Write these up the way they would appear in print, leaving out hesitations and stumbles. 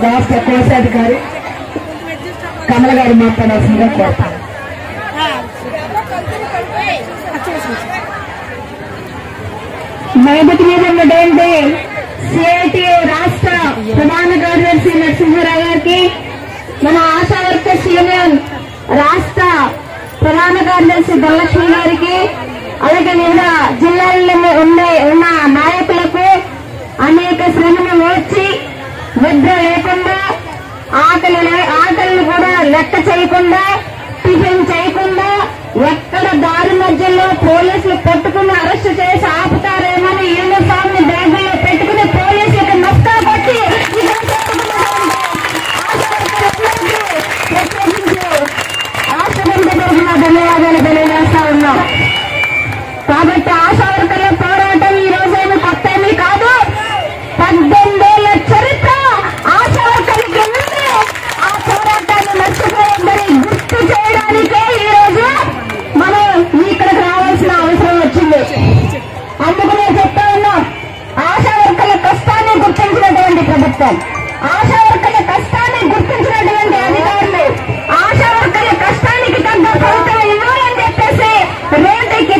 రాష్ట్ర కోశాధికారి కమల గారు మాట్లాడాల్సిందిగా కోరుతాను. వేదిక మీద ఉన్నటువంటి సిఐటియు రాష్ట్ర ప్రధాన కార్యదర్శి నరసింహారావు గారికి, మన ఆశా వర్కర్స్ యూనియన్ రాష్ట్ర ప్రధాన కార్యదర్శి ధనలక్ష్మి గారికి, అలాగే వివిధ జిల్లాల్లో ఉన్న నాయకులకు అనేక శ్రమను ఓర్చి నిద్ర లేకుండా ఆకలిని కూడా లెక్క చేయకుండా టిఫిన్ చేయకుండా ఎక్కడ దారి మధ్యలో పోలీసులు పట్టుకుని అరెస్ట్ చేసి ఆపుతారేమని యూనిఫామ్ ని బ్యాగుల్లో పెట్టుకుని పోలీసులకు నష్టా కొట్టి ధన్యవాదాలు తెలియజేస్తా ఉన్నాం. కాబట్టి ఆశా వర్కర్ల పోరాటం ఈ రోజేమి కొత్త ఏమీ కాదు. 18 ఏళ్ల చరిత్ర ఆశా వర్కర్లకి ఉంది. ఆ పోరాటాన్ని మర్చిపోయిందని గుర్తు చేయడానికే ఈ రోజు మనం ఇక్కడికి రావాల్సిన అవసరం వచ్చింది. అందుకనే చెప్తా ఉన్నాం, ఆశా వర్కర్ల కష్టాన్ని గుర్తించినటువంటి ప్రభుత్వం, ఆశా వర్కర్ల కష్టాన్ని గుర్తించినటువంటి అధికారులు, ఆశా వర్కర్ల కష్టానికి తగ్గ ఫలితం ఇవ్వాలని చెప్పేసి రోడ్డుకి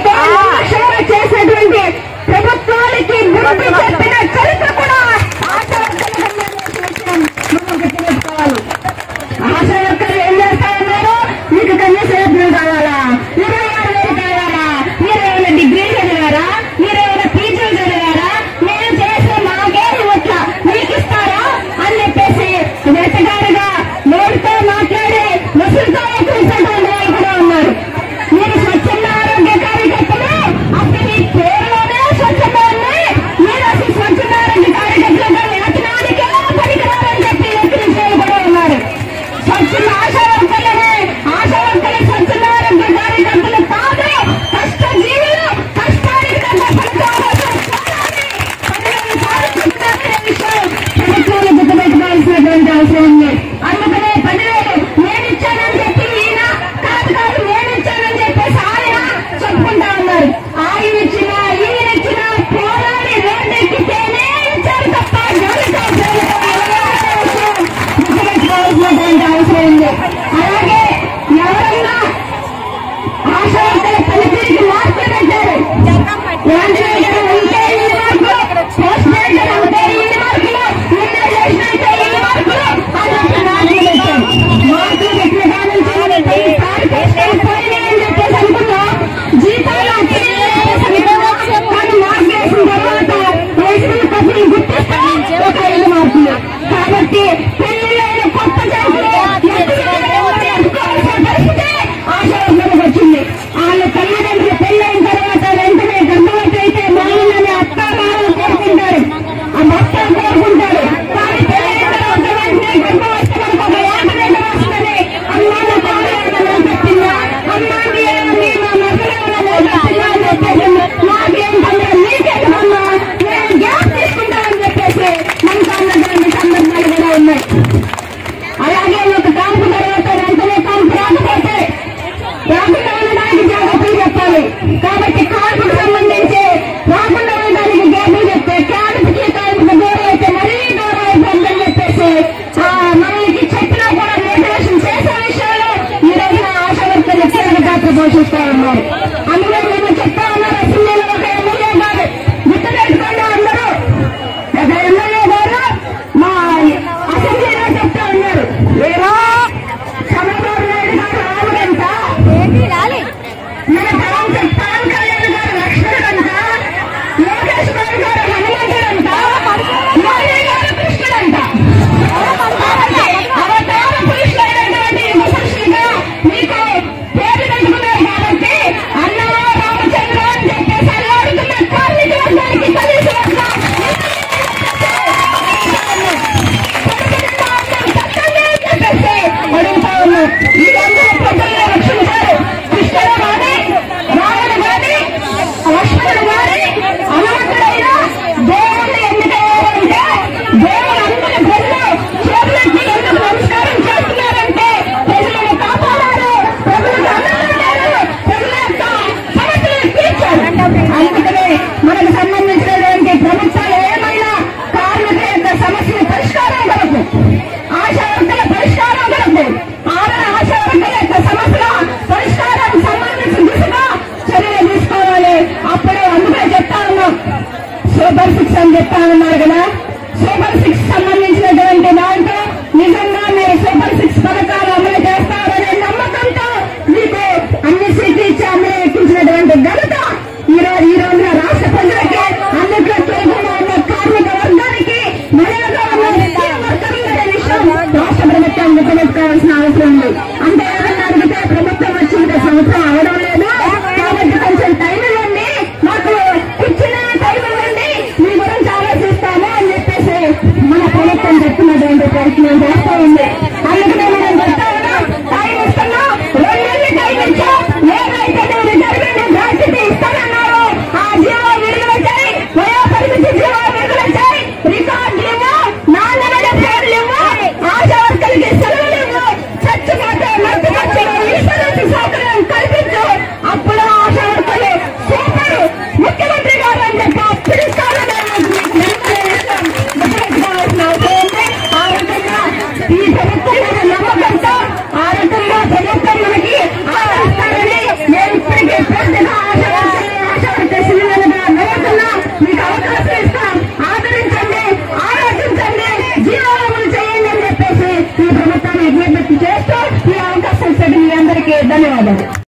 క్షేమ చేసినటువంటి ప్రభుత్వానికి బుద్ధి చెప్పిన చరిత్ర కూడా ఆశా వర్కర్లు గుర్తుపెట్టుకోవాలి. ఆశా వర్కర్లు ఏం చేస్తా ఉన్నారు? మీకు కనీస వేతనం కావాలా? 26,000 కావాలా? మీరు ఏమైనా డిగ్రీలు చదివారా? మీరు ఏమైనా పీజీలు చదివారా? నేను చేసే మాకేమి ఇట్లా మీకు ఇస్తారా అని చెప్పేసి వెతగారుగా నోటితో మాట్లాడి వసూలుతో ఎక్కించేటువంటి వాళ్ళు కూడా ఉన్నారు. మీరు స్వచ్ఛంద ఆరోగ్య కార్యకర్తలు, అప్పుడు మీ పేరులోనే స్వచ్ఛత ఉంది. మీరు అసలు స్వచ్ఛంద ఆరోగ్య కార్యకర్తలుగా వేతనానికే పనికిరారని చెప్పి ఎక్కించే కూడా ఉన్నారు. స్వచ్ఛంద ఆశా వర్కర్లనే స్వచ్ఛంద ఆరోగ్య కార్యకర్తలు కాదు, కష్ట జీవులు, కష్టానికి తగ్గ ఫలితాలు ప్రభుత్వాలు గుర్తుపెట్టుకోవాల్సినటువంటి అవసరం ఉంది. అందుకనే 10,000 నేనిచ్చానని చెప్పి ఈయన కాదు నేనిచ్చానని చెప్పేసి ఆయన చెప్పుకుంటా ఉన్నారు. ఆయన ఇచ్చినా ఈయనిచ్చినా పోరాడి రోడ్డెక్కితేనే ఇచ్చారు తప్ప గుర్తుపెట్టుకోవాల్సినటువంటి అవసరం ఉంది. అలాగే ఎవరన్నా ఆశా వర్కర్ల పనితీరుకి మార్పులు పెట్టారు. పోస్ట్ గ్రాడ్యుయేట్ ఉంటే ఇన్ని మార్కులు, ఇమ్యునైజేషన్ అయితే ఇన్ని మార్కులు అని చెప్పి మార్కులు పెట్టారు. మార్కులు పెట్టిన దాని నుంచి పోయినాయని చెప్పేసి అనుకున్నా. జీతాలు కానీ మార్కులు వేసిన తర్వాత వేసిన పద్ధతిని గుర్తిస్తే ఒక 5 మార్కులు. కాబట్టి పెళ్లిళ్ళైన కొత్త జాతులు పరిస్థితి ఆశా వర్కర్లకు వచ్చింది. వాళ్ళ తల్లిదండ్రులు పెళ్ళైన తర్వాత వెంటనే గర్భవతి అయితే మామూలుగానే అత్తామామలు కోరుకుంటారు, ఆ భర్తలు కోరుకుంటారు. కానీ పెళ్ళైన తర్వాత వెంటనే గర్భవతి వరకు ఒక యాత్ర వస్తుందని అమ్మాను కావాలని చెప్పిందా, అమ్మాకి ఏమని మా మగలేమని చెప్పిందా అని చెప్పేసి నాకేం పండుగ నీకేమన్నా నేను గ్యాప్ తీసుకుంటానని చెప్పేసి మనకు అన్నటువంటి సందర్భాలు కూడా ఉన్నాయి. అలాగే ఒక కాంపు తర్వాత వెంటనే కాంపు రాకపోతే రాకుండా ఉండడానికి జాగ్రత్తలు చెప్పాలి. కాబట్టి కాంపుకు సంబంధించి రాకుండా ఉండడానికి గ్యాప్లు చెప్తే క్యాంపుకి కాంపుకు దూరం అయితే మరీ దూరం అయిపోతుందని చెప్పేసి మనకి చెప్పినా కూడా మోటివేషన్ చేసే విషయంలో ఈ రోజున ఆశా వర్కర్లు కీలక పాత్ర పోషిస్తా ఉన్నారు. అందులో మేము చెప్తా ఉన్నారు, అసెంబ్లీలో ఒక ఎమ్మెల్యే గారు గుర్తుపెట్టుకోండి, అందరూ ఒక ఎమ్మెల్యే గారు మా అసెంబ్లీలో చెప్తా ఉన్నారు, ఏరా చంద్రబాబు నాయుడు గారు రాముడంట, మన పవన్ కళ్యాణ్ గారు లక్ష్మణుడంట, లోకేష్ బాబు గారు హనుమంతుడంట, మోదీ గారు కృష్ణుడంట. అవతార పురుషులైనటువంటి ముసలిగా మీకు పేరు పెట్టుకున్నారు కాబట్టి అన్నవారు సంబంధించినటువంటి దాంట్లో నిజంగా మీరు సూపర్ 6 పథకాలు అమలు చేస్తారనే నమ్మకంతో మీకు అన్ని సీట్లు ఇచ్చి అమలు ఎక్కించినటువంటి ఘనత ఈ రోజున రాష్ట్ర ప్రజలకి అందులో కేంద్రంలో ఉన్న కార్మిక వర్గానికి మర్యాదగా విషయం రాష్ట్ర ప్రభుత్వం గుర్తుపెట్టుకోవాల్సిన అవసరం ఉంది. అంటే ఏదన్నా అడిగితే ప్రభుత్వం వచ్చిన సంవత్సరం అవడం లేదు కాబట్టి కొంచెం టైం ఇవ్వండి, మాకు ఇచ్చిన టైం ఇవ్వండి, మీ గురించి ఆలోచిస్తాము అని చెప్పేసి మన ప్రభుత్వం చెప్తున్నటువంటి ప్రయత్నం చేస్తూ ఉంది. అందుకనే మనం చెప్తా ఉన్నాం, టైం ఇస్తున్నాం, 2 నెలలు టైం ఇచ్చాం, ఏదైతే మీరు రిజర్వేషన్ గ్రాట్యుటీ ఇస్తానన్నారో ఆ జీవో విడుదల చేయి, వయోపరిమితి జీవో విడుదల చేయి, రికార్డులు ఇవ్వు, నాణ్యమైన పేర్లు ఇవ్వు, ఆశా వర్కర్లకి సెలవులు ఇవ్వు, చచ్చిపోతే మధ్య ఖర్చులు ఇన్సూరెన్స్ సౌకర్యం కల్పించు. అప్పుడు ఆశా వర్కర్లు సూపర్ ముఖ్యమంత్రి గారు అని చెప్పి అప్పుడు ఇస్తారని గుర్తుపెట్టుకోవాల్సిన అవసరం ఉంది. ఆ రకంగా ఈ ప్రభుత్వం నమ్మకంతో ఆ రకంగా ప్రభుత్వం మనకి ఆదరిస్తారని నేను ఇప్పటికీ పూర్తిగా ఆశావర్గంగా నమ్ముతున్నా. మీకు అవకాశం ఇస్తాం, ఆదరించండి, ఆలోచించండి, జీవనాలు చేయండి అని చెప్పేసి ఈ ప్రభుత్వాన్ని విజ్ఞప్తి చేస్తూ ఈ అవకాశం ఇచ్చేది మీ అందరికీ ధన్యవాదాలు.